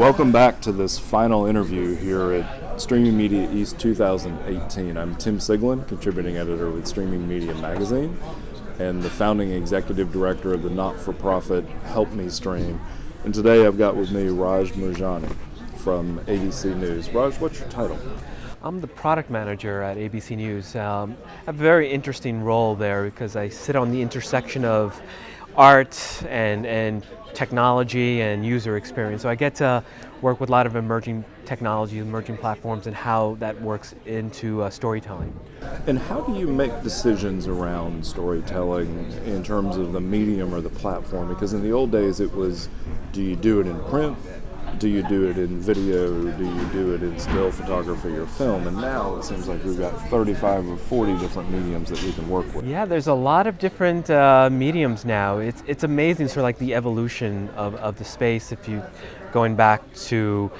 Welcome back to this final interview here at Streaming Media East 2018. I'm Tim Siglin, contributing editor with Streaming Media Magazine, and the founding executive director of the not-for-profit Help Me Stream. And today I've got with me Raj Moorjani from ABC News. Raj, what's your title? I'm the product manager at ABC News. I have a very interesting role there because I sit on the intersection of art and technology and user experience. So I get to work with a lot of emerging technologies, emerging platforms, and how that works into storytelling. And how do you make decisions around storytelling in terms of the medium or the platform? Because in the old days it was, do you do it in print? Do you do it in video? Do you do it in still photography or film? And now it seems like we've got 35 or 40 different mediums that we can work with. Yeah, there's a lot of different mediums now. It's amazing, sort of like the evolution of the space. If you going back to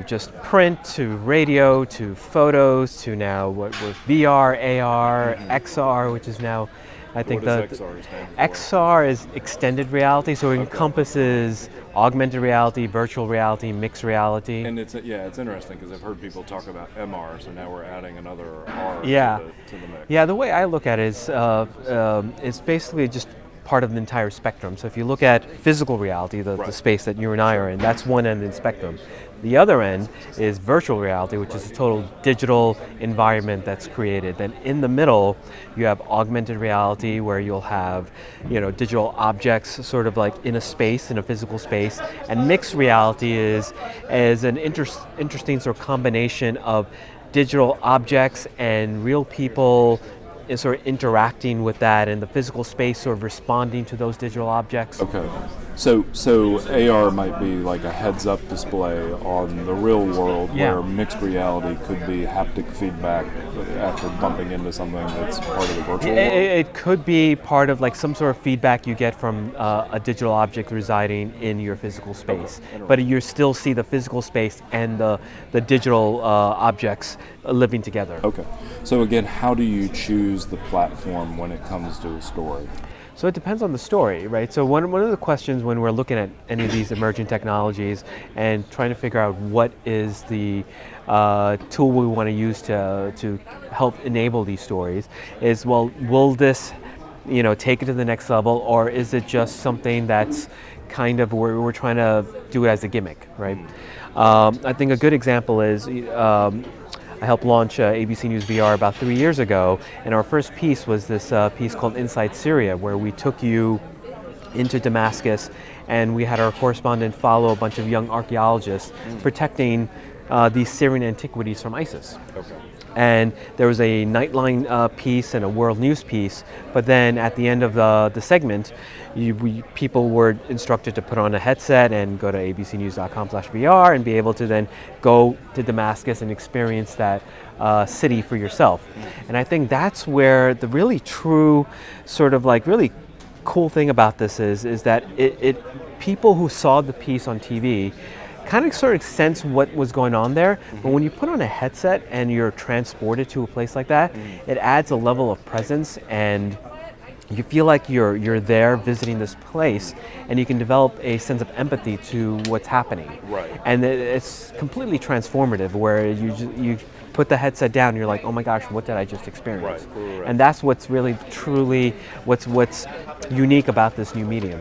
just print, to radio, to photos, to now what with VR, AR, XR, which is now, I think What does XR stand for? XR is extended reality, so it encompasses augmented reality, virtual reality, mixed reality. And it's interesting because I've heard people talk about MR, so now we're adding another R Yeah. to the mix. Yeah, the way I look at it is it's basically just part of the entire spectrum. So if you look at physical reality, the space that you and I are in, that's one end of the spectrum. The other end is virtual reality, which is a total digital environment that's created. Then in the middle, you have augmented reality, where you'll have, digital objects sort of like in a space, in a physical space. And mixed reality is an interesting sort of combination of digital objects and real people is sort of interacting with that, and the physical space sort of responding to those digital objects. Okay. So AR might be like a heads-up display on the real world, where mixed reality could be haptic feedback after bumping into something that's part of the virtual world? It could be part of like some sort of feedback you get from a digital object residing in your physical space. Okay. But you still see the physical space and the digital objects living together. Okay. So again, how do you choose the platform when it comes to a story? So it depends on the story, right? So one of the questions when we're looking at any of these emerging technologies and trying to figure out what is the tool we want to use to help enable these stories is, well, will this, take it to the next level, or is it just something that's kind of where we're trying to do it as a gimmick, right? I think a good example is I helped launch ABC News VR about 3 years ago, and our first piece was this piece called Inside Syria, where we took you into Damascus and we had our correspondent follow a bunch of young archaeologists protecting these Syrian antiquities from ISIS. Okay. And there was a Nightline piece and a World News piece, but then at the end of the segment, people were instructed to put on a headset and go to abcnews.com/VR and be able to then go to Damascus and experience that city for yourself. And I think that's where the really true sort of like really cool thing about this is that it people who saw the piece on TV kind of sort of sense what was going on there, but when you put on a headset and you're transported to a place like that, it adds a level of presence, and you feel like you're there visiting this place, and you can develop a sense of empathy to what's happening. Right. And it's completely transformative, where you put the headset down, and you're like, oh my gosh, what did I just experience? Right. And that's what's really truly what's unique about this new medium.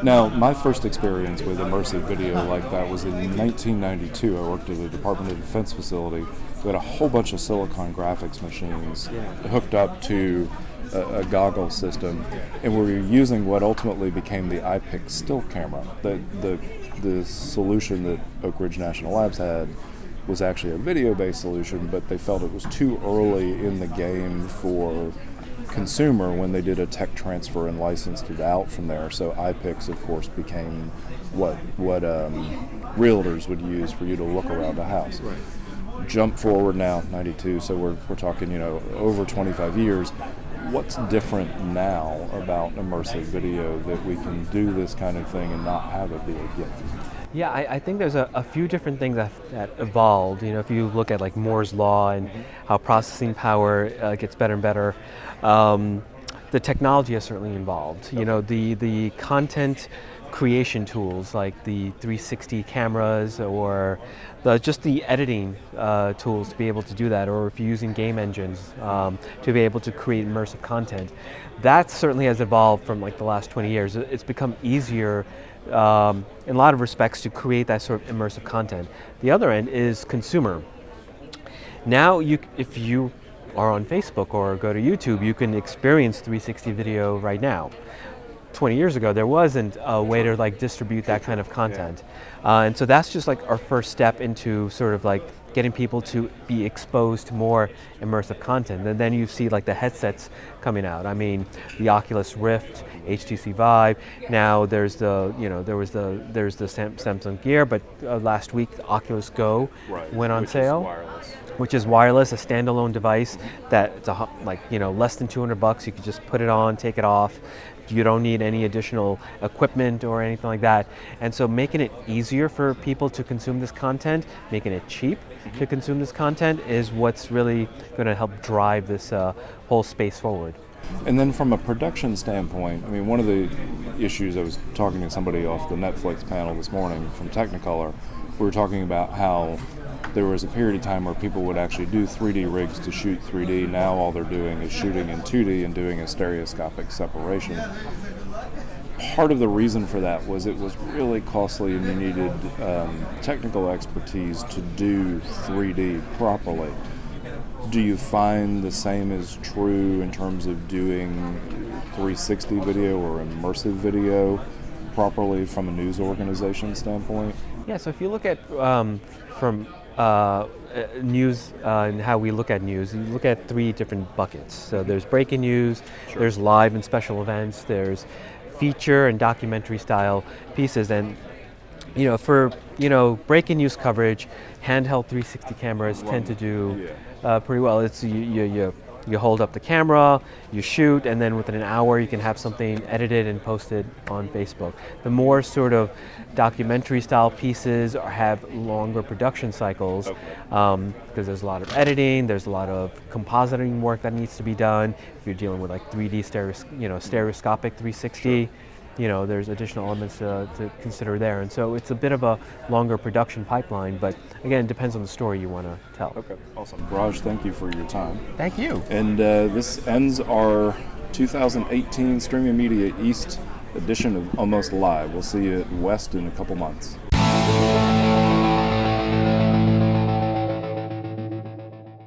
Now, my first experience with immersive video like that was in 1992. I worked at a Department of Defense facility. We had a whole bunch of silicon graphics machines hooked up to a goggle system, and we were using what ultimately became the iPic still camera. The solution that Oak Ridge National Labs had was actually a video-based solution, but they felt it was too early in the game for consumer when they did a tech transfer and licensed it out from there. So iPics, of course, became what realtors would use for you to look around a house. Right. Jump forward now, 92, so we're talking, over 25 years. What's different now about immersive video that we can do this kind of thing and not have it be a gimmick? Yeah, I think there's a few different things that evolved. If you look at like Moore's Law and how processing power gets better and better, the technology has certainly evolved. The content creation tools like the 360 cameras or just the editing tools to be able to do that, or if you're using game engines to be able to create immersive content. That certainly has evolved from like the last 20 years. It's become easier in a lot of respects to create that sort of immersive content. The other end is consumer. Now, if you are on Facebook or go to YouTube, you can experience 360 video right now. 20 years ago, there wasn't a way to like distribute that kind of content. And so that's just like our first step into sort of like getting people to be exposed to more immersive content. And then you see like the headsets coming out. I mean, the Oculus Rift, HTC Vive. Now there's the, there's the Samsung Gear, but last week the Oculus Go went on sale. Which is wireless, a standalone device that's less than $200. You can just put it on, take it off. You don't need any additional equipment or anything like that. And so making it easier for people to consume this content, making it cheap to consume this content is what's really going to help drive this whole space forward. And then from a production standpoint, I mean, one of the issues, I was talking to somebody off the Netflix panel this morning from Technicolor, we were talking about how there was a period of time where people would actually do 3D rigs to shoot 3D. Now all they're doing is shooting in 2D and doing a stereoscopic separation. Part of the reason for that was it was really costly and you needed technical expertise to do 3D properly. Do you find the same is true in terms of doing 360 video or immersive video properly from a news organization standpoint? Yeah, so if you look at from news and how we look at news, you look at three different buckets. So there's breaking news, there's live and special events, there's feature and documentary style pieces. And for breaking news coverage, handheld 360 cameras tend to do pretty well. It's you hold up the camera, you shoot, and then within an hour you can have something edited and posted on Facebook. The more sort of documentary style pieces have longer production cycles because there's a lot of editing, there's a lot of compositing work that needs to be done. If you're dealing with like 3D stereoscopic 360, there's additional elements to consider there. And so it's a bit of a longer production pipeline, but again, it depends on the story you want to tell. Okay, awesome. Raj, thank you for your time. Thank you. And this ends our 2018 Streaming Media East edition of Almost Live. We'll see you at West in a couple months.